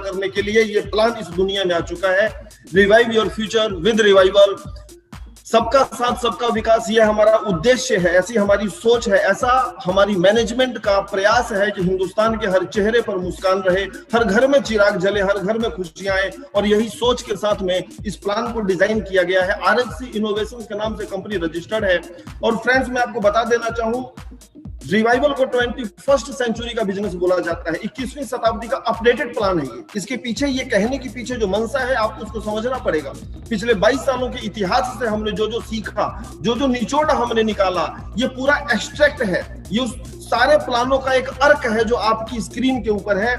करने के लिए ये प्लान इस दुनिया में आ चुका है। Revive your future with revival, सबका साथ सबका विकास, ये हमारा उद्देश्य है, ऐसी हमारी सोच है, ऐसा हमारी मैनेजमेंट का प्रयास है कि हिंदुस्तान के हर चेहरे पर मुस्कान रहे, हर घर में चिराग जले, हर घर में खुशियां आए। और यही सोच के साथ में इस प्लान को डिजाइन किया गया है। RHC इनोवेशन के नाम से कंपनी रजिस्टर्ड है। और फ्रेंड्स, मैं आपको बता देना चाहूं, रिवाइवल को 21st सेंचुरी का बिजनेस बोला जाता है। 21वीं शताब्दी का अपडेटेड प्लान है ये। इसके पीछे, ये कहने के पीछे जो मंशा है, आपको उसको समझना पड़ेगा। पिछले 22 सालों के इतिहास से हमने जो जो सीखा, जो जो निचोड़ हमने निकाला, ये पूरा एक्सट्रैक्ट है। ये उस सारे प्लानों का एक अर्क है जो आपकी स्क्रीन के ऊपर है।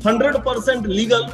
100% लीगल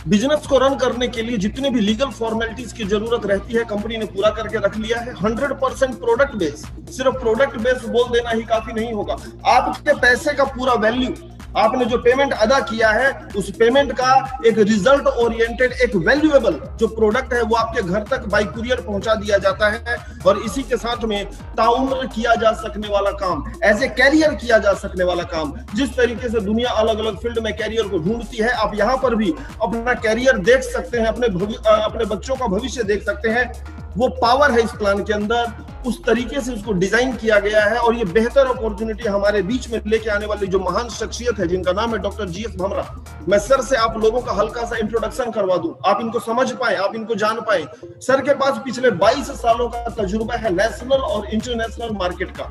बिजनेस को रन करने के लिए जितने भी लीगल फॉर्मेलिटीज की जरूरत रहती है, कंपनी ने पूरा करके रख लिया है। 100% प्रोडक्ट बेस, सिर्फ प्रोडक्ट बेस बोल देना ही काफी नहीं होगा। आपके पैसे का पूरा वैल्यू, आपने जो पेमेंट अदा किया है, उस पेमेंट का एक रिजल्ट ओरिएंटेड, एक वैल्यूएबल जो प्रोडक्ट है, वो आपके घर तक बाय कुरियर पहुंचा दिया जाता है। और इसी के साथ में ताउम्र किया जा सकने वाला काम, एज ए कैरियर किया जा सकने वाला काम। जिस तरीके से दुनिया अलग अलग फील्ड में कैरियर को ढूंढती है, आप यहाँ पर भी अपना कैरियर देख सकते हैं, अपने बच्चों का भविष्य देख सकते हैं। वो पावर है इस प्लान के अंदर, उस तरीके से उसको डिजाइन किया गया है। और ये बेहतर अपॉर्चुनिटी हमारे बीच में लेके आने वाली जो महान शख्सियत है, जिनका नाम है डॉक्टर GS भमरा, मैं सर से आप लोगों का हल्का सा इंट्रोडक्शन करवा दूं, आप इनको समझ पाए, आप इनको जान पाए। सर के पास पिछले 22 सालों का तजुर्बा है नेशनल और इंटरनेशनल मार्केट का।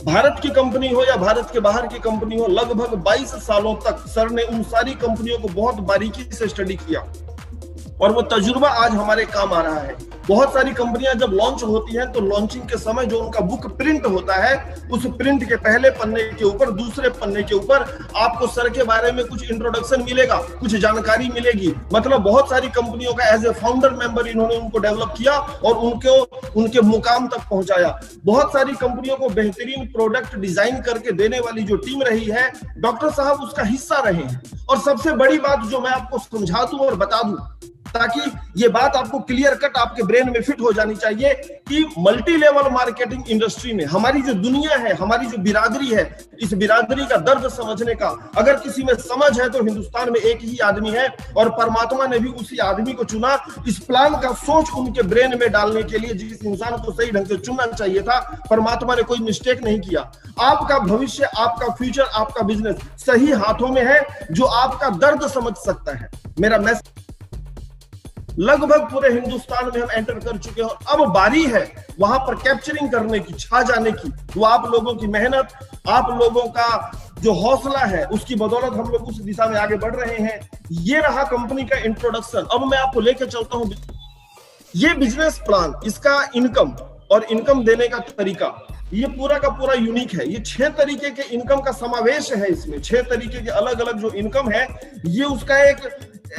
भारत की कंपनी हो या भारत के बाहर की कंपनी हो, लगभग 22 सालों तक सर ने उन सारी कंपनियों को बहुत बारीकी से स्टडी किया और वो तजुर्बा आज हमारे काम आ रहा है। बहुत सारी कंपनियां जब लॉन्च होती हैं तो लॉन्चिंग के समय जो उनका बुक प्रिंट होता है, उस प्रिंट के पहले पन्ने के ऊपर, दूसरे पन्ने के ऊपर आपको सर के बारे में कुछ इंट्रोडक्शन मिलेगा, कुछ जानकारी मिलेगी। मतलब बहुत सारी कंपनियों का एज ए फाउंडर मेंबर इन्होंने उनको डेवलप किया और उनके मुकाम तक पहुंचाया। बहुत सारी कंपनियों को बेहतरीन प्रोडक्ट डिजाइन करके देने वाली जो टीम रही है, डॉक्टर साहब उसका हिस्सा रहे हैं। और सबसे बड़ी बात जो मैं आपको समझा दूं और बता दूं, ताकि ये बात आपको क्लियर कट आपके ब्रेन में फिट हो जानी चाहिए कि मल्टी लेवल मार्केटिंग इंडस्ट्री में हमारी जो दुनिया है, हमारी जो बिरादरी है, इस बिरादरी का दर्द समझने का अगर किसी में समझ है तो हिंदुस्तान में एक ही आदमी है, और परमात्मा ने भी उसी आदमी को चुना इस प्लान का सोच उनके ब्रेन में डालने के लिए। जिस इंसान को सही ढंग से चुनना चाहिए था, परमात्मा ने कोई मिस्टेक नहीं किया। आपका भविष्य, आपका फ्यूचर, आपका बिजनेस सही हाथों में है, जो आपका दर्द समझ सकता है। मेरा मैसेज लगभग पूरे हिंदुस्तान में हम एंटर कर चुके हैं, अब बारी है वहां पर कैप्चरिंग करने की, छा जाने की। वो आप लोगों की मेहनत, आप लोगों का जो हौसला है, उसकी बदौलत हम लोग उस दिशा में आगे बढ़ रहे हैं। ये रहा कंपनी का इंट्रोडक्शन। अब मैं आपको लेके चलता हूं ये बिजनेस प्लान, इसका इनकम और इनकम देने का तरीका, ये पूरा का पूरा यूनिक है। ये 6 तरीके के इनकम का समावेश है इसमें। 6 तरीके के अलग अलग जो इनकम है, ये उसका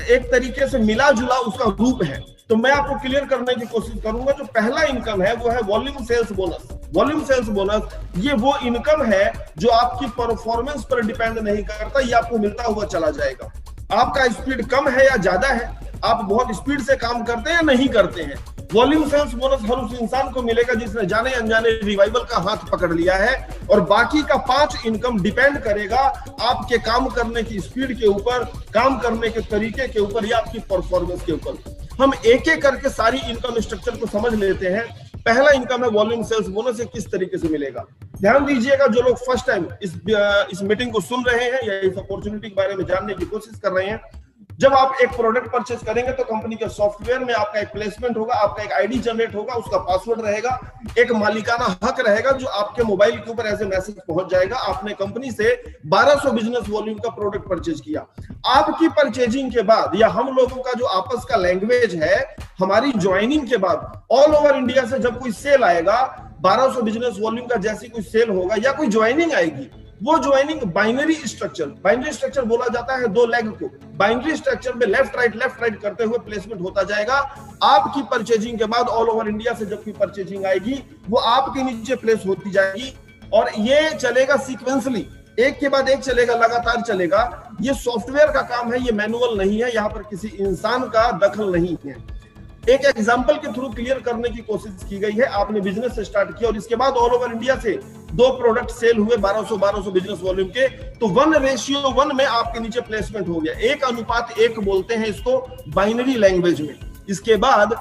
एक तरीके से मिला जुला उसका रूप है। तो मैं आपको क्लियर करने की कोशिश करूंगा। जो पहला इनकम है वो है volume sales bonus. Volume sales bonus ये वो इनकम है जो आपकी परफॉर्मेंस पर डिपेंड नहीं करता, ये आपको मिलता हुआ चला जाएगा। आपका स्पीड कम है या ज्यादा है, आप बहुत स्पीड से काम करते हैं या नहीं करते हैं, वॉल्यूम सेल्स बोनस हर उस इंसान को मिलेगा जिसने जाने अनजाने रिवाइवल का हाथ पकड़ लिया है। और बाकी का 5 इनकम डिपेंड करेगा आपके काम करने की स्पीड के ऊपर, काम करने के तरीके के ऊपर या आपकी परफॉर्मेंस के ऊपर। हम एक एक करके सारी इनकम स्ट्रक्चर को समझ लेते हैं। पहला इनकम है वॉल्यूम सेल्स बोनस। ये किस तरीके से मिलेगा, ध्यान दीजिएगा। जो लोग फर्स्ट टाइम इस मीटिंग को सुन रहे हैं या इस अपॉर्चुनिटी के बारे में जानने की कोशिश कर रहे हैं, जब आप एक प्रोडक्ट परचेज करेंगे तो कंपनी के सॉफ्टवेयर में आपका एक प्लेसमेंट होगा, आपका एक आईडी जनरेट होगा, उसका पासवर्ड रहेगा, एक मालिकाना हक रहेगा जो आपके मोबाइल के ऊपर ऐसे मैसेज पहुंच जाएगा। आपने कंपनी से 1200 बिजनेस वॉल्यूम का प्रोडक्ट परचेज किया। आपकी परचेजिंग के बाद या हम लोगों का जो आपस का लैंग्वेज है, हमारी ज्वाइनिंग के बाद ऑल ओवर इंडिया से जब कोई सेल आएगा, 1200 बिजनेस वॉल्यूम का जैसी कोई सेल होगा या कोई ज्वाइनिंग आएगी, वो ज्वाइनिंग बाइनरी स्ट्रक्चर बोला जाता है। 2 लेग को बाइनरी स्ट्रक्चर में लेफ्ट राइट करते हुए प्लेसमेंट होता जाएगा। आपकी परचेजिंग के बाद ऑल ओवर इंडिया से जब भी परचेजिंग आएगी, वो आपके नीचे प्लेस होती जाएगी। और ये चलेगा सीक्वेंसली, एक के बाद एक चलेगा, लगातार चलेगा। ये सॉफ्टवेयर का काम है, ये मैनुअल नहीं है, यहाँ पर किसी इंसान का दखल नहीं है। एक एग्जाम्पल के थ्रू क्लियर करने की कोशिश की गई है। आपने बिजनेस स्टार्ट किया और इसके बाद ऑल ओवर इंडिया से 2 प्रोडक्ट सेल हुए 1200 बिजनेस वॉल्यूम के, तो 1:1 में आपके नीचे प्लेसमेंट हो गया। 1:1 बोलते हैं इसको बाइनरी लैंग्वेज में। इसके बाद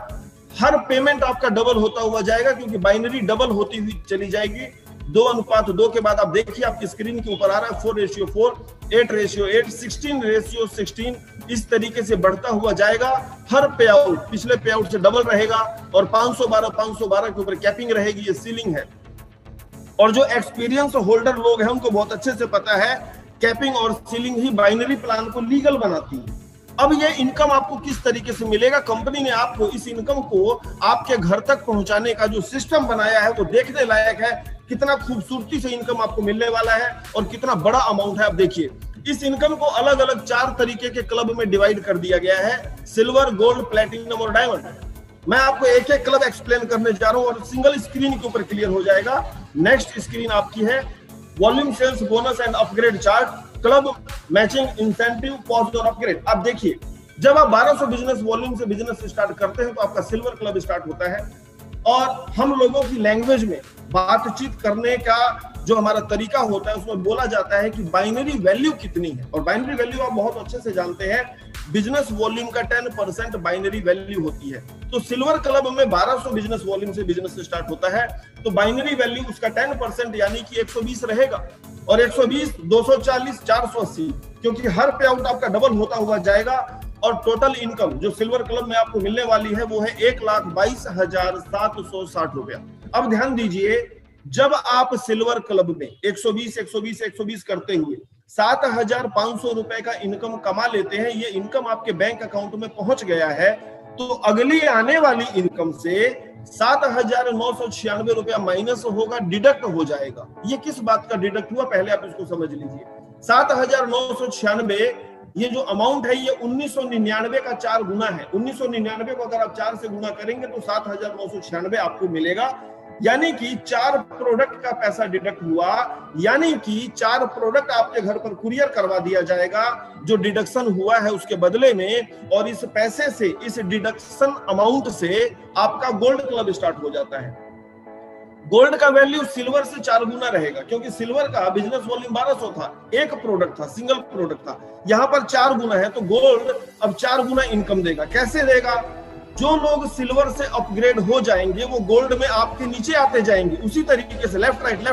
हर पेमेंट आपका डबल होता हुआ जाएगा, क्योंकि बाइनरी डबल होती हुई चली जाएगी। 2:2 के बाद आप देखिए आपकी स्क्रीन के ऊपर आ रहा है 4:4, 8:8, 16:16, इस तरीके से बढ़ता हुआ जाएगा। हर पे आउट पिछले पे आउट से डबल रहेगा और 512 के ऊपर कैपिंग रहेगी, ये सीलिंग है। और जो एक्सपीरियंस होल्डर लोग हैं उनको बहुत अच्छे से पता है कैपिंग और सीलिंग ही बाइनरी प्लान को लीगल बनाती है। अब ये इनकम आपको किस तरीके से मिलेगा? कंपनी ने आपको इस इनकम को आपके घर तक पहुंचाने का जो सिस्टम बनाया है वो देखने लायक है। कितना खूबसूरती से इनकम आपको मिलने वाला है और कितना बड़ा अमाउंट है। आप देखिए इस इनकम को अलग अलग 4 तरीके के क्लब में डिवाइड कर दिया गया है, सिल्वर, गोल्ड, प्लेटिनम और डायमंड। मैं आपको एक एक क्लब एक्सप्लेन करने जा रहा हूं और सिंगल स्क्रीन के ऊपर क्लियर हो जाएगा। नेक्स्ट स्क्रीन आपकी है volume sales bonus and upgrade chart, club matching incentive pause और अपग्रेड। आप देखिए जब आप 1200 बिजनेस वॉल्यूम से बिजनेस स्टार्ट करते हैं तो आपका सिल्वर क्लब स्टार्ट होता है और हम लोगों की लैंग्वेज में बातचीत करने का जो हमारा तरीका होता है उसमें बोला जाता है कि बाइनरी वैल्यू कितनी है। और बाइनरी वैल्यू आप बहुत अच्छे से जानते हैं, बिजनेस वॉल्यूम का 10% बाइनरी वैल्यू होती है। तो सिल्वर क्लब में 1200 बिजनेस वॉल्यूम से बिजनेस स्टार्ट होता है तो बाइनरी वैल्यू उसका 10% यानी कि 120 रहेगा। और 120, 240, 480, क्योंकि हर पे आउट आपका डबल होता हुआ जाएगा। और टोटल इनकम जो सिल्वर क्लब में आपको मिलने वाली है वो है 1,22,760 रुपया। अब ध्यान दीजिए, जब आप सिल्वर क्लब में 120 करते हुए 7,500 रुपए का इनकम कमा लेते हैं, ये इनकम आपके बैंक अकाउंट में पहुंच गया है, तो अगली आने वाली इनकम से 7,996 रुपया माइनस होगा, डिडक्ट हो जाएगा। ये किस बात का डिडक्ट हुआ पहले आप इसको समझ लीजिए। 7,996 ये जो अमाउंट है ये 1999 का 4 गुना है। 1999 को अगर आप 4 से गुना करेंगे तो 7,996 आपको मिलेगा, यानी कि 4 प्रोडक्ट का पैसा डिडक्ट हुआ, यानी कि 4 प्रोडक्ट आपके घर पर कुरियर करवा दिया जाएगा जो डिडक्शन हुआ है उसके बदले में। और इस पैसे से, इस डिडक्शन अमाउंट से आपका गोल्ड क्लब स्टार्ट हो जाता है। गोल्ड का वैल्यू सिल्वर से 4 गुना रहेगा, क्योंकि सिल्वर का बिजनेस वॉल्यूम 1200 था, एक प्रोडक्ट था, सिंगल प्रोडक्ट था। यहां पर 4 गुना है तो गोल्ड अब 4 गुना इनकम देगा। कैसे देगा? जो लोग सिल्वर से अपग्रेड हो जाएंगे वो गोल्ड में आपके नीचे आते जाएंगे। उसी तरीके से लेफ्ट राइट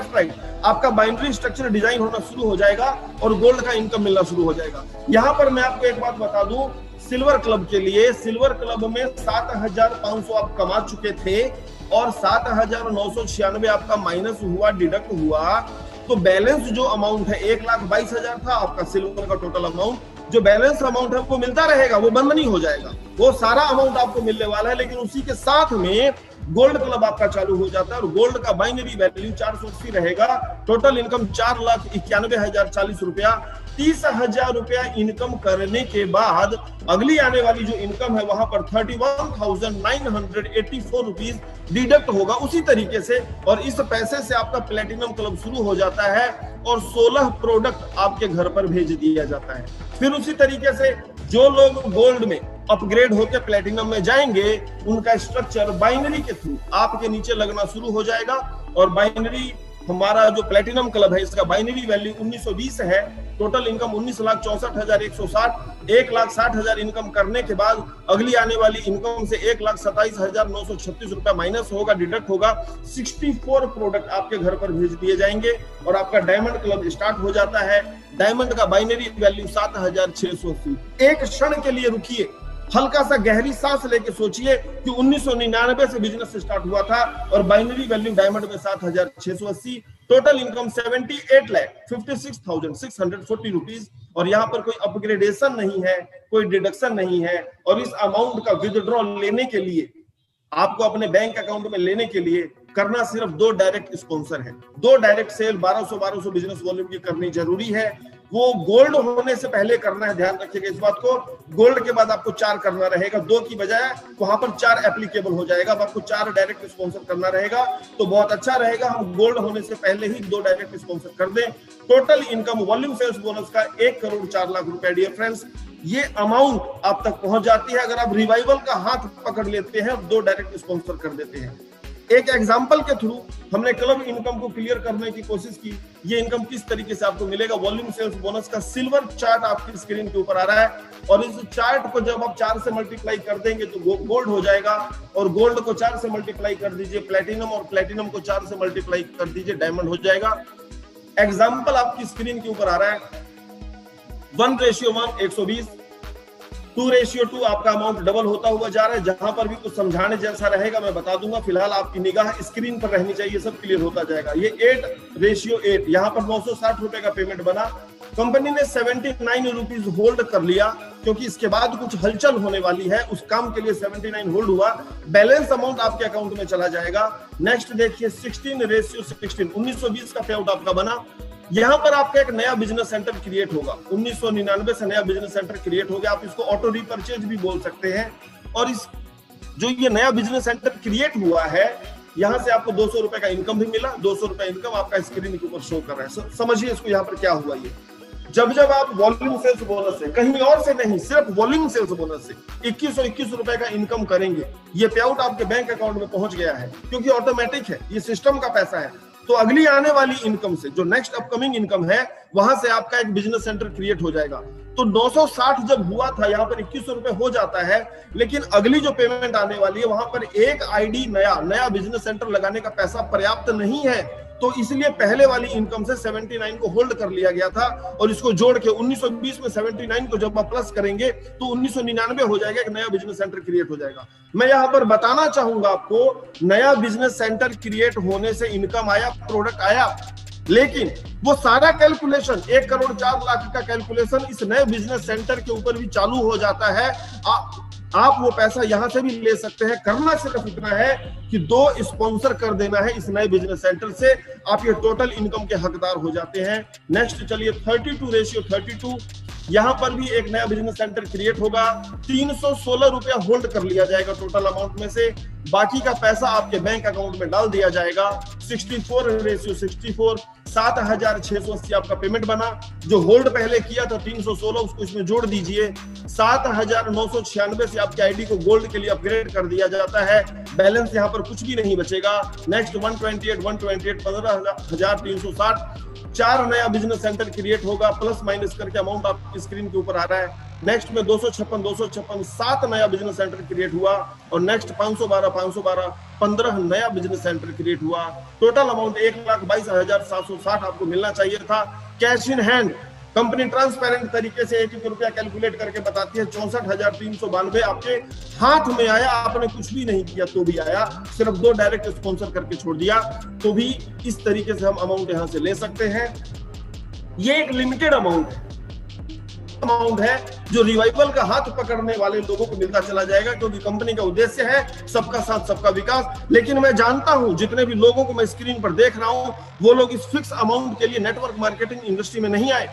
आपका बाइनरी स्ट्रक्चर डिजाइन होना शुरू हो जाएगा और गोल्ड का इनकम मिलना शुरू हो जाएगा। यहां पर मैं आपको एक बात बता दूं, सिल्वर क्लब के लिए, सिल्वर क्लब में 7,500 आप कमा चुके थे और 7,996 आपका माइनस हुआ, डिडक्ट हुआ, तो बैलेंस जो अमाउंट है 1,22,000 था आपका सिल्वर का टोटल अमाउंट। जो बैलेंस अमाउंट है वो मिलता रहेगा, वो बंद नहीं हो जाएगा, वो सारा अमाउंट आपको मिलने वाला है। लेकिन उसी के साथ में गोल्ड क्लब आपका चालू हो जाता है और गोल्ड का बाइनरी वैल्यू 480 रहेगा। टोटल इनकम 4,91,040 रुपया। 30,000 रुपया इनकम करने के बाद अगली आने वाली जो इनकम है वहां पर 31,984 रुपीज डिडक्ट होगा उसी तरीके से। और इस पैसे से आपका प्लेटिनम क्लब शुरू हो जाता है और 16 प्रोडक्ट आपके घर पर भेज दिया जाता है। फिर उसी तरीके से जो लोग गोल्ड में अपग्रेड होकर प्लेटिनम में जाएंगे उनका स्ट्रक्चर बाइनरी के थ्रू आपके नीचे लगना शुरू हो जाएगा। और बाइनरी, हमारा जो प्लेटिनम क्लब है इसका बाइनरी वैल्यू 1920 है। टोटल इनकम 19,64,160, 1,60,000 इनकम करने के बाद अगली आने वाली इनकम से 1,27,936 रुपया माइनस होगा, डिडक्ट होगा। 64 प्रोडक्ट आपके घर पर भेज दिए जाएंगे और आपका डायमंड क्लब स्टार्ट हो जाता है। डायमंड का बाइनरी वैल्यू 7,680। एक क्षण के लिए रुकिए, हल्का सा गहरी सांस लेके सोचिए कि 1999 से बिजनेस स्टार्ट हुआ था और बाइनरी वैल्यू डायमंड में 7,680, टोटल इनकम 78,56,640 रुपीज। और यहाँ पर कोई अपग्रेडेशन नहीं है, कोई डिडक्शन नहीं है। और इस अमाउंट का विथड्रॉ लेने के लिए, आपको अपने बैंक अकाउंट में लेने के लिए करना सिर्फ 2 डायरेक्ट स्पॉन्सर है। 2 डायरेक्ट सेल 1200 बिजनेस वॉल्यूम की करनी जरूरी है। वो गोल्ड होने से पहले करना है, ध्यान रखिएगा इस बात को। गोल्ड के बाद आपको 4 करना रहेगा, 2 की बजाय वहां पर 4 एप्लीकेबल हो जाएगा। अब आपको 4 डायरेक्ट स्पॉन्सर करना रहेगा तो बहुत अच्छा रहेगा हम गोल्ड होने से पहले ही 2 डायरेक्ट स्पॉन्सर कर दें। Total income volume sales bonus का 1,04,00,000 रुपए डियर फ्रेंड्स, ये अमाउंट आप तक पहुंच जाती है अगर आप रिवाइवल का हाथ पकड़ लेते हैं, 2 डायरेक्ट स्पॉन्सर कर देते हैं। एक एग्जांपल के थ्रू हमने क्लब इनकम को क्लियर करने की कोशिश की। ये इनकम किस तरीके से आपको मिलेगा, वॉल्यूम सेल्स बोनस का सिल्वर चार्ट आपकी स्क्रीन के ऊपर आ रहा है, और इस चार्ट को जब आप 4 से मल्टीप्लाई कर देंगे तो गोल्ड हो जाएगा, और गोल्ड को 4 से मल्टीप्लाई कर दीजिए प्लेटिनम, और प्लेटिनम को 4 से मल्टीप्लाई कर दीजिए डायमंड हो जाएगा। एग्जाम्पल आपकी स्क्रीन के ऊपर आ रहा है, 1:1 120, 2:2 आपका अमाउंट डबल होता हुआ जा रहा है। जहां पर भी कुछ समझाने जैसा रहेगा मैं बता दूंगा, फिलहाल आपकी निगाह स्क्रीन पर रहनी चाहिए, सब क्लियर होता जाएगा। ये 8:8, यहाँ पर 960 रुपए का पेमेंट बना। कंपनी ने 79 रुपीज होल्ड कर लिया क्योंकि इसके बाद कुछ हलचल होने वाली है, उस काम के लिए 79 होल्ड हुआ। बैलेंस अमाउंट आपके अकाउंट में चला जाएगा। नेक्स्ट देखिए 16:16, 1920 का पे आउट आपका बना। यहां पर आपका एक नया बिजनेस सेंटर क्रिएट होगा, 1999 से नया बिजनेस सेंटर क्रिएट हो गया। आप इसको ऑटो रीपरचेज भी बोल सकते हैं। और इस जो ये नया बिजनेस सेंटर क्रिएट हुआ है, यहां से आपको 200 रुपए का इनकम भी मिला। 200 रुपए इनकम आपका स्क्रीन के ऊपर शो कर रहा है। समझिए इसको यहाँ पर क्या हुआ। ये जब आप वॉल्यूम सेल्स बोनस से, कहीं और से नहीं, सिर्फ वॉल्यूम सेल्स बोनस से 2121 रुपए का इनकम करेंगे, ये पे आउट आपके बैंक अकाउंट में पहुंच गया है क्योंकि ऑटोमेटिक है, ये सिस्टम का पैसा है। तो अगली आने वाली इनकम से, जो नेक्स्ट अपकमिंग इनकम है, वहां से आपका एक बिजनेस सेंटर क्रिएट हो जाएगा। तो 960 जब हुआ था, यहाँ पर 2100 रुपए हो जाता है, लेकिन अगली जो पेमेंट आने वाली है वहां पर एक आईडी नया बिजनेस सेंटर लगाने का पैसा पर्याप्त नहीं है। तो इसलिए पहले वाली इनकम से 79 को होल्ड कर लिया गया था, और इसको जोड़ के 1920 में 79 को जब आप प्लस करेंगे तो 1999 हो जाएगा, एक नया बिजनेस सेंटर क्रिएट हो जाएगा। मैं यहाँ पर बताना चाहूंगा आपको, नया बिजनेस सेंटर क्रिएट होने से इनकम आया, प्रोडक्ट आया, लेकिन वो सारा कैलकुलेशन 1,04,00,000 का कैलकुलेशन इस नए बिजनेस सेंटर के ऊपर भी चालू हो जाता है। आप वो पैसा यहां से भी ले सकते हैं। करना सिर्फ इतना है कि 2 स्पॉन्सर कर देना है इस नए बिजनेस सेंटर से, आप ये टोटल इनकम के हकदार हो जाते हैं। नेक्स्ट चलिए 32:32, यहां पर भी एक नया बिजनेस सेंटर क्रिएट होगा। 316 रुपया होल्ड कर लिया जाएगा टोटल अमाउंट में से, बाकी का पैसा आपके बैंक अकाउंट में डाल दिया जाएगा। 64:64, 7,680 आपका पेमेंट बना। जो होल्ड पहले किया था 316, उसको इसमें जोड़ दीजिए। 7,996 से आपकी आईडी को गोल्ड के लिए अपग्रेड कर दिया जाता है। बैलेंस यहाँ पर कुछ भी नहीं बचेगा। नेक्स्ट 128, 15,360, 4 नया बिजनेस सेंटर क्रिएट होगा, प्लस माइनस करके अमाउंट आपकी स्क्रीन के ऊपर आ रहा है। नेक्स्ट में 256, 7 नया बिजनेस सेंटर क्रिएट हुआ, और नेक्स्ट 512, 15 नया बिजनेस सेंटर क्रिएट हुआ। टोटल अमाउंट 1,22,760 आपको मिलना चाहिए था cash in hand. Company transparent तरीके से 1-1 रुपया कैलकुलेट करके बताती है। 64,392 आपके हाथ में आया, आपने कुछ भी नहीं किया तो भी आया, सिर्फ 2 डायरेक्ट स्पॉन्सर करके छोड़ दिया तो भी इस तरीके से हम अमाउंट यहां से ले सकते हैं। ये एक लिमिटेड अमाउंट है जो रिवाइवल का हाथ पकड़ने वाले लोगों को मिलता चला जाएगा, क्योंकि कंपनी का उद्देश्य है सबका साथ सबका विकास। लेकिन मैं जानता हूं जितने भी लोगों को मैं स्क्रीन पर देख रहा हूं, वो लोग इस फिक्स अमाउंट के लिए नेटवर्क मार्केटिंग इंडस्ट्री में नहीं आए।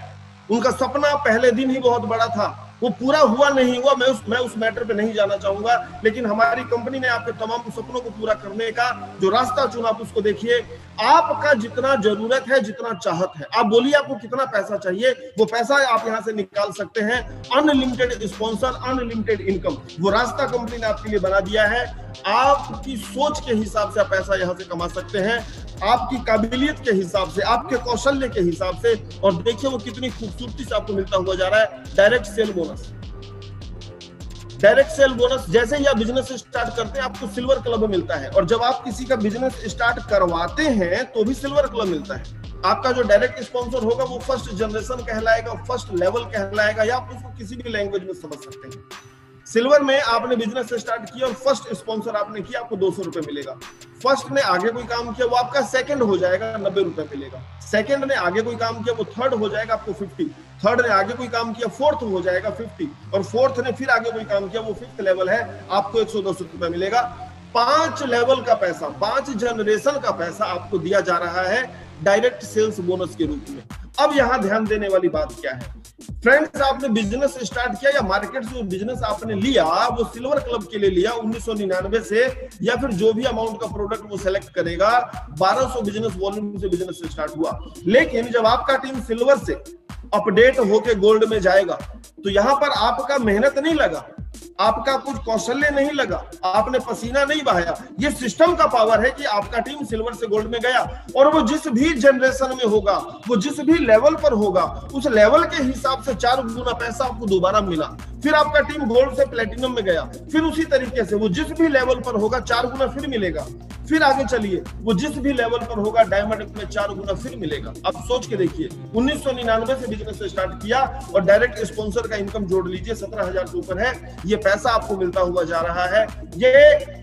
उनका सपना पहले दिन ही बहुत बड़ा था, वो पूरा हुआ नहीं हुआ, मैं उस मैटर पे नहीं जाना चाहूंगा। लेकिन हमारी कंपनी ने आपके तमाम सपनों को पूरा करने का जो रास्ता चुना, आप उसको देखिए। आपका जितना जरूरत है, जितना चाहत है, आप बोलिए आपको कितना पैसा चाहिए, वो पैसा आप यहां से निकाल सकते हैं। अनलिमिटेड स्पॉन्सर, अनलिमिटेड इनकम, वो रास्ता कंपनी ने आपके लिए बना दिया है। आपकी सोच के हिसाब से आप पैसा यहां से कमा सकते हैं, आपकी काबिलियत के हिसाब से, आपके कौशल्य के हिसाब से। और देखिए वो कितनी खूबसूरती से आपको मिलता हुआ जा रहा है। Direct cell bonus, direct cell bonus, जैसे ही आप बिजनेस स्टार्ट करते हैं आपको सिल्वर क्लब मिलता है, और जब आप किसी का बिजनेस स्टार्ट करवाते हैं तो भी सिल्वर क्लब मिलता है। आपका जो डायरेक्ट स्पॉन्सर होगा वो फर्स्ट जनरेशन कहलाएगा, फर्स्ट लेवल कहलाएगा, या आप उसको किसी भी लैंग्वेज में समझ सकते हैं। सिल्वर में आपने बिजनेस स्टार्ट किया और फर्स्ट स्पॉन्सर आपने किया, आपको 200 रुपए मिलेगा। फर्स्ट ने आगे कोई काम किया, वो आपका सेकंड हो जाएगा, 90 रुपए मिलेगा। सेकंड ने आगे कोई काम किया, वो थर्ड हो जाएगा, आपको 50। थर्ड ने आगे कोई काम किया, फोर्थ हो जाएगा 50, और फोर्थ ने फिर आगे कोई काम किया, वो फिफ्थ लेवल है, आपको 110 रुपए मिलेगा। 5 लेवल का पैसा, 5 जनरेशन का पैसा आपको दिया जा रहा है। डायरेक्ट सेल्स बोनस के रूप में। अब यहां ध्यान देने वाली बात क्या है फ्रेंड्स, आपने बिजनेस स्टार्ट किया या मार्केट से बिजनेस आपने लिया, वो सिल्वर क्लब के लिए लिया 1999 से, या फिर जो भी अमाउंट का प्रोडक्ट वो सेलेक्ट करेगा, 1200 बिजनेस वॉल्यूम से बिजनेस स्टार्ट हुआ। लेकिन जब आपका टीम सिल्वर से अपडेट होके गोल्ड में जाएगा, तो यहां पर आपका मेहनत नहीं लगा, आपका कुछ कौशल्य नहीं लगा, आपने पसीना नहीं बहाया। ये सिस्टम का पावर है कि आपका टीम सिल्वर से गोल्ड में गया, और वो जिस भी जनरेशन में होगा, वो जिस भी लेवल पर होगा, उस लेवल के हिसाब से 4 गुना पैसा आपको दोबारा मिला। फिर आपका टीम गोल्ड से प्लेटिनम में गया, फिर उसी तरीके से वो जिस भी लेवल पर होगा 4 गुना फिर मिलेगा। फिर आगे चलिए, वो जिस भी लेवल पर होगा डायमंड में 4 गुना फिर मिलेगा। अब सोच के देखिए, 1999 से बिजनेस स्टार्ट किया और डायरेक्ट स्पॉन्सर का इनकम जोड़ लीजिए, 17,000 से ऊपर है। ये पैसा आपको मिलता हुआ जा रहा है। ये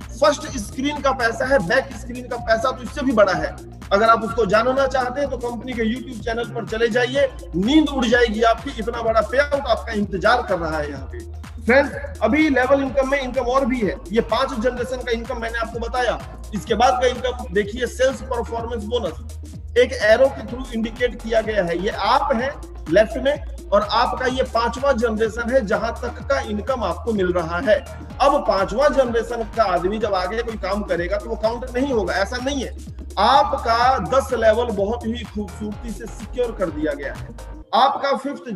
फर्स्ट स्क्रीन का पैसा है, बैक स्क्रीन का पैसा तो इससे भी बड़ा है। अगर आप उसको जानना चाहते हैं तो कंपनी के YouTube चैनल पर चले जाइए, नींद उड़ जाएगी आपकी, इतना बड़ा पे आउट आपका इंतजार कर रहा है यहाँ पे। फ्रेंड्स, अभी लेवल इनकम में इनकम और भी है। ये 5 जनरेशन का इनकम मैंने आपको बताया। इसके बाद का इनकम देखिए, सेल्स परफॉर्मेंस बोनस एक एरो के थ्रू इंडिकेट किया गया है। ये आप हैं लेफ्ट में, और आपका ये 5वां जनरेशन है जहां तक का इनकम आपको मिल रहा है। अब 5वां जनरेशन का आदमी जब आगे कोई काम करेगा तो वो काउंट नहीं होगा, ऐसा नहीं है। आपका 10 लेवल बहुत ही खूबसूरती से सिक्योर कर दिया गया है। आपका 5th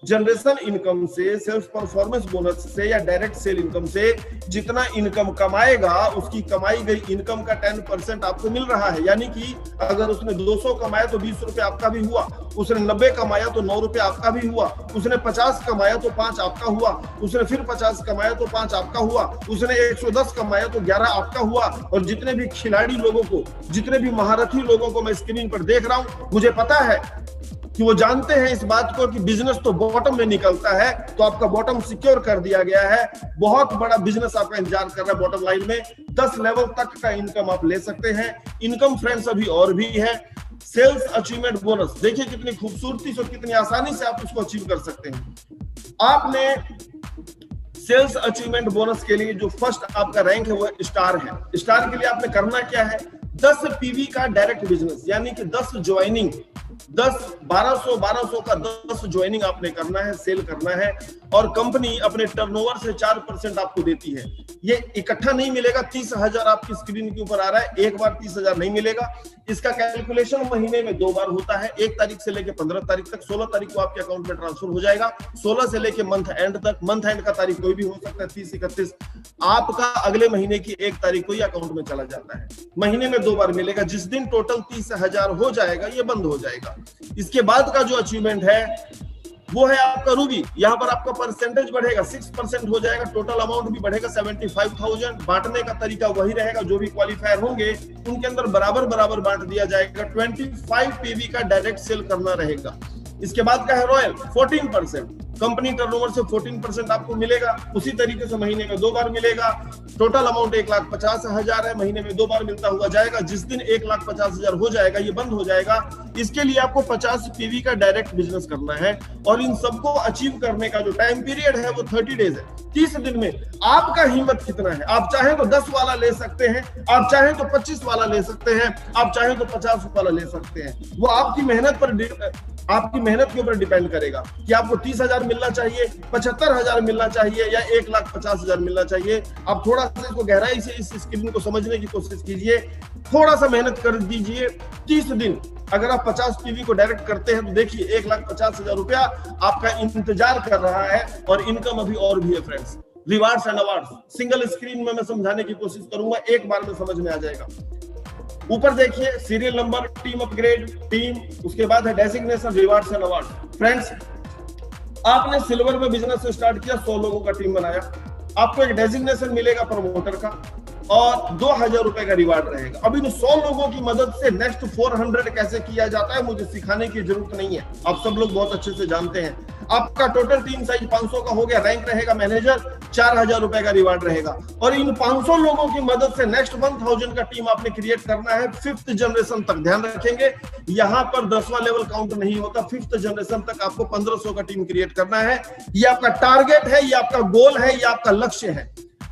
जनरेशन इनकम से, सेल्स परफॉर्मेंस बोनस से या डायरेक्ट सेल इनकम से जितना इनकम कमाएगा, उसकी कमाई गई इनकम का 10% आपको मिल रहा है। यानी कि अगर उसने 200 कमाया तो 20 रुपए आपका भी हुआ, उसने 90 कमाया तो 9 रुपए आपका भी हुआ, उसने 50 कमाया तो 5 आपका हुआ, उसने फिर 50 कमाया तो 5 आपका हुआ, उसने 110 कमाया तो 11 आपका हुआ। और जितने भी खिलाड़ी लोगों को, जितने भी महारथी लोगों को मैं स्क्रीन पर देख रहा हूं, मुझे पता है कि वो जानते हैं इस बात को कि बिजनेस तो बॉटम में निकलता है, तो आपका बॉटम सिक्योर कर दिया गया है। बहुत बड़ा बिजनेस आपका इंतजार कर रहा है बॉटम लाइन में। 10 लेवल तक का इनकम आप ले सकते हैं। इनकम फ्रेंड्स अभी और भी है। सेल्स अचीवमेंट बोनस देखिए कितनी खूबसूरती से, कितनी आसानी से आप इसको अचीव कर सकते हैं। आपने सेल्स अचीवमेंट बोनस के लिए जो फर्स्ट आपका रैंक है वो स्टार है। स्टार के लिए आपने करना क्या है, 10 पीवी का डायरेक्ट बिजनेस, यानी कि 10 ज्वाइनिंग, 1200 का 10 ज्वाइनिंग आपने करना है, सेल करना है। और कंपनी अपने टर्नओवर से 4% आपको देती है। ये इकट्ठा नहीं मिलेगा। 30,000 आपकी स्क्रीन के ऊपर आ रहा है, एक बार 30,000 नहीं मिलेगा। इसका कैलकुलेशन महीने में 2 बार होता है, 1 तारीख से लेकर 15 तारीख तक। 16 तारीख को आपके अकाउंट में ट्रांसफर हो जाएगा, 16 से लेकर मंथ एंड तक। मंथ एंड का तारीख कोई भी हो सकता है, 30, 31। आपका अगले महीने की 1 तारीख को ही अकाउंट में चला जाता है। महीने में 2 बार मिलेगा। जिस दिन टोटल 30,000 हो जाएगा, ये बंद हो जाएगा। इसके बाद का जो अचीवमेंट है वो है आपका रूबी। यहाँ पर आपका परसेंटेज बढ़ेगा, 6% हो जाएगा। टोटल अमाउंट भी बढ़ेगा 75,000। बांटने का तरीका वही रहेगा, जो भी क्वालिफायर होंगे उनके अंदर बराबर बांट दिया जाएगा। 25 पीवी का डायरेक्ट सेल करना रहेगा। इसके बाद का है रॉयल, 14%। कंपनी टर्नओवर से 14% आपको मिलेगा। उसी तरीके से महीने में 2 बार मिलेगा। टोटल अमाउंट 1,50,000 है, महीने में 2 बार मिलता हुआ जाएगा। जिस दिन 1,50,000 हो जाएगा, ये बंद हो जाएगा। इसके लिए आपको 50 पीवी का डायरेक्ट बिजनेस करना है। और इन सबको अचीव करने का जो टाइम पीरियड है वो 30 डेज है। 30 दिन में आपका हिम्मत कितना है। आप चाहें तो 10 वाला ले सकते हैं, आप चाहें तो 25 वाला ले सकते हैं, आप चाहें तो 50 वाला ले सकते हैं। वो आपकी मेहनत के ऊपर डिपेंड करेगा कि आपको 30,000 मिलना चाहिए, 75,000 मिलना चाहिए, या 1,50,000 मिलना चाहिए। आप थोड़ा सा इसको गहराई से इस स्क्रीन को समझने की कोशिश कीजिए, थोड़ा सा मेहनत कर दीजिए। 30 दिन अगर आप 50 पीवी को डायरेक्ट करते हैं तो देखिए 1,50,000 रुपया आपका इंतजार कर रहा है। और इनकम अभी और भी है friends. Rewards and awards single screen में मैं समझाने की कोशिश करूंगा, एक बार में समझ में आ जाएगा। ऊपर देखिए serial number, team upgrade, team, उसके बाद है designation, rewards and award. Friends, आपने सिल्वर में बिजनेस स्टार्ट किया, 100 लोगों का टीम बनाया, आपको एक डेजिग्नेशन मिलेगा प्रमोटर का और 2,000 रुपए का रिवार्ड रहेगा। अब इन 100 लोगों की मदद से नेक्स्ट 400 कैसे किया जाता है मुझे सिखाने की जरूरत नहीं है, आप सब लोग बहुत अच्छे से जानते हैं। आपका टोटल टीम साइज 500 का हो गया, रैंक रहेगा मैनेजर, 4,000 रुपए का रिवार्ड रहेगा। और इन 500 लोगों की मदद से नेक्स्ट 1,000 का टीम आपने क्रिएट करना है 5th जनरेशन तक। ध्यान रखेंगे, यहाँ पर 10वां लेवल काउंट नहीं होता, 5th जनरेशन तक आपको 1,500 का टीम क्रिएट करना है। ये आपका टारगेट है, ये आपका गोल है, ये आपका लक्ष्य है।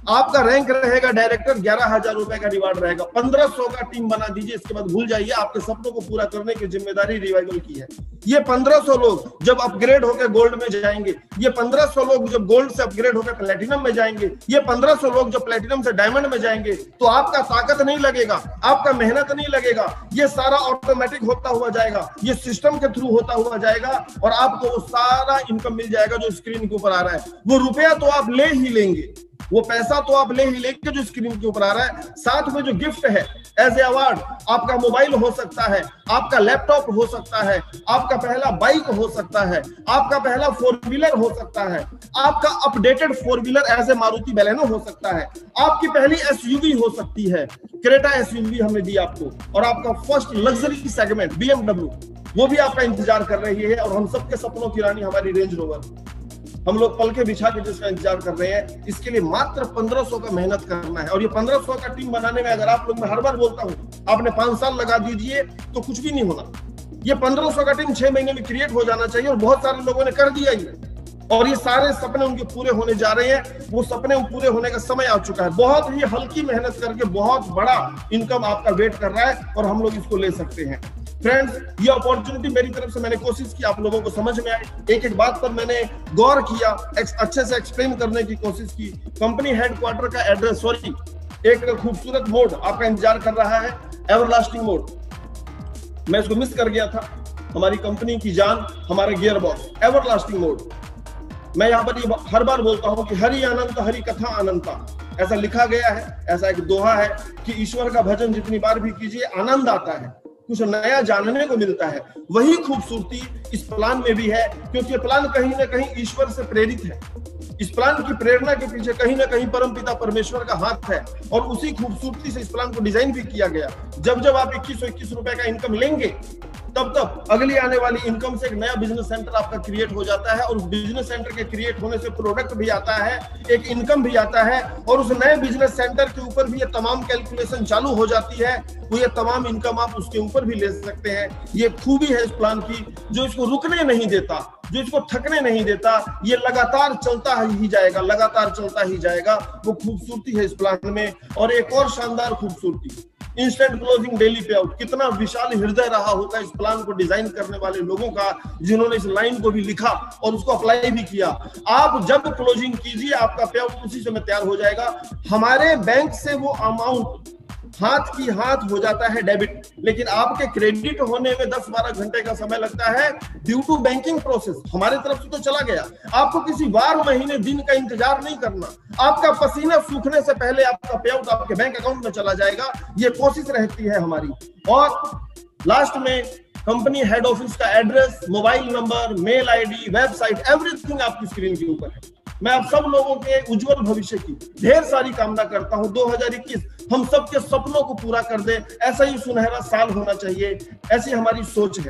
आपका रैंक रहेगा डायरेक्टर, 11,000 रुपए का रिवार्ड रहेगा। 1500 का टीम बना दीजिए, इसके बाद भूल जाइए, आपके सपनों को पूरा करने की जिम्मेदारी रिवाइवल की है। ये 1500 लोग जब अपग्रेड होकर गोल्ड में जाएंगे, ये 1500 लोग जब गोल्ड से अपग्रेड होकर प्लेटिनम में जाएंगे, ये 1500 लोग जब प्लेटिनम से डायमंड में जाएंगे, तो आपका ताकत नहीं लगेगा, आपका मेहनत नहीं लगेगा, ये सारा ऑटोमेटिक होता हुआ जाएगा, ये सिस्टम के थ्रू होता हुआ जाएगा और आपको वो सारा इनकम मिल जाएगा जो स्क्रीन के ऊपर आ रहा है। वो रुपया तो आप ले ही लेंगे, वो पैसा तो आप ले ही लेंगे जो स्क्रीन के ऊपर आ रहा है। साथ में जो गिफ्ट है एज ए अवार्ड, आपका मोबाइल हो सकता है, आपका लैपटॉप हो सकता है, आपका पहला बाइक हो सकता है, आपका पहला 4 व्हीलर हो सकता है, आपका updated 4 wheeler as a Maruti Baleno हो सकता है, आपकी पहली एसयूवी हो सकती है, क्रेटा एसयूवी हमने दी आपको, और आपका फर्स्ट लग्जरी सेगमेंट BMW वो भी आपका इंतजार कर रही है। और हम सबके सपनों की रानी हमारी रेंज रोवर, हम लोग पल के बिछा के जिसका इंतजार कर रहे हैं। इसके लिए मात्र 1500 का मेहनत करना है। और ये 1500 का टीम बनाने में, अगर आप लोग, मैं हर बार बोलता हूँ, आपने 5 साल लगा दीजिए तो कुछ भी नहीं होना। ये 1500 का टीम 6 महीने में क्रिएट हो जाना चाहिए, और बहुत सारे लोगों ने कर दिया ये, और ये सारे सपने उनके पूरे होने जा रहे हैं। वो सपने पूरे होने का समय आ चुका है। बहुत ही हल्की मेहनत करके बहुत बड़ा इनकम आपका वेट कर रहा है, और हम लोग इसको ले सकते हैं। फ्रेंड्स, ये अपॉर्चुनिटी मेरी तरफ से मैंने कोशिश की आप लोगों को समझ में आए, एक एक बात पर मैंने गौर किया, अच्छे से एक्सप्लेन करने की कोशिश की। कंपनी हेडक्वार्टर का एड्रेस, सॉरी, एक खूबसूरत मोड आपका इंतजार कर रहा है, एवरलास्टिंग मोड। मैं इसको मिस कर गया था। हमारी कंपनी की जान, हमारे गियर बॉक्स, एवरलास्टिंग मोड। मैं यहाँ पर हर बार बोलता हूँ कि हरि अनंत हरि कथा अनंता, ऐसा लिखा गया है, ऐसा एक दोहा है कि ईश्वर का भजन जितनी बार भी कीजिए आनंद आता है, कुछ नया जानने को मिलता है। वही खूबसूरती इस प्लान में भी है, क्योंकि ये प्लान कहीं ना कहीं ईश्वर से प्रेरित है। इस प्लान की प्रेरणा के पीछे कहीं ना कहीं परमपिता परमेश्वर का हाथ है, और उसी खूबसूरती से इस प्लान को डिजाइन भी किया गया। जब जब आप 2121 रुपए का इनकम लेंगे, तब तब अगली आने वाली इनकम से एक नया बिजनेस सेंटर आपका क्रिएट हो जाता है, और उस बिजनेस सेंटर के क्रिएट होने से प्रोडक्ट भी आता है, एक इनकम भी आता है, और उस नए बिजनेस सेंटर के ऊपर भी ये तमाम कैलकुलेशन चालू हो जाती है। वो ये तमाम इनकम आप उसके ऊपर भी ले सकते हैं। ये खूबी है इस प्लान की, जो इसको रुकने नहीं देता, जो इसको थकने नहीं देता। ये लगातार चलता ही जाएगा, लगातार चलता ही जाएगा। वो खूबसूरती है इस प्लान में। और एक और शानदार खूबसूरती, इंस्टेंट क्लोजिंग डेली पे आउट। कितना विशाल हृदय रहा होगा इस प्लान को डिजाइन करने वाले लोगों का, जिन्होंने इस लाइन को भी लिखा और उसको अप्लाई भी किया। आप जब क्लोजिंग कीजिए, आपका पे आउट उसी समय तैयार हो जाएगा। हमारे बैंक से वो अमाउंट हाथ की हाथ हो जाता है डेबिट, लेकिन आपके क्रेडिट होने में 10-12 घंटे का समय लगता है ड्यू टू बैंकिंग प्रोसेस। हमारे तरफ से तो चला गया। आपको किसी वार, महीने, दिन का इंतजार नहीं करना। आपका पसीना सूखने से पहले आपका पे आउट आपके बैंक अकाउंट में चला जाएगा। ये कोशिश रहती है हमारी। और लास्ट में कंपनी हेड ऑफिस का address, mobile number, mail ID, website, everything आपकी स्क्रीन के ऊपर है। मैं आप सब लोगों के उज्जवल भविष्य की ढेर सारी कामना करता हूं। 2021 हम सबके सपनों को पूरा कर दे, ऐसा ही सुनहरा साल होना चाहिए, ऐसी हमारी सोच है।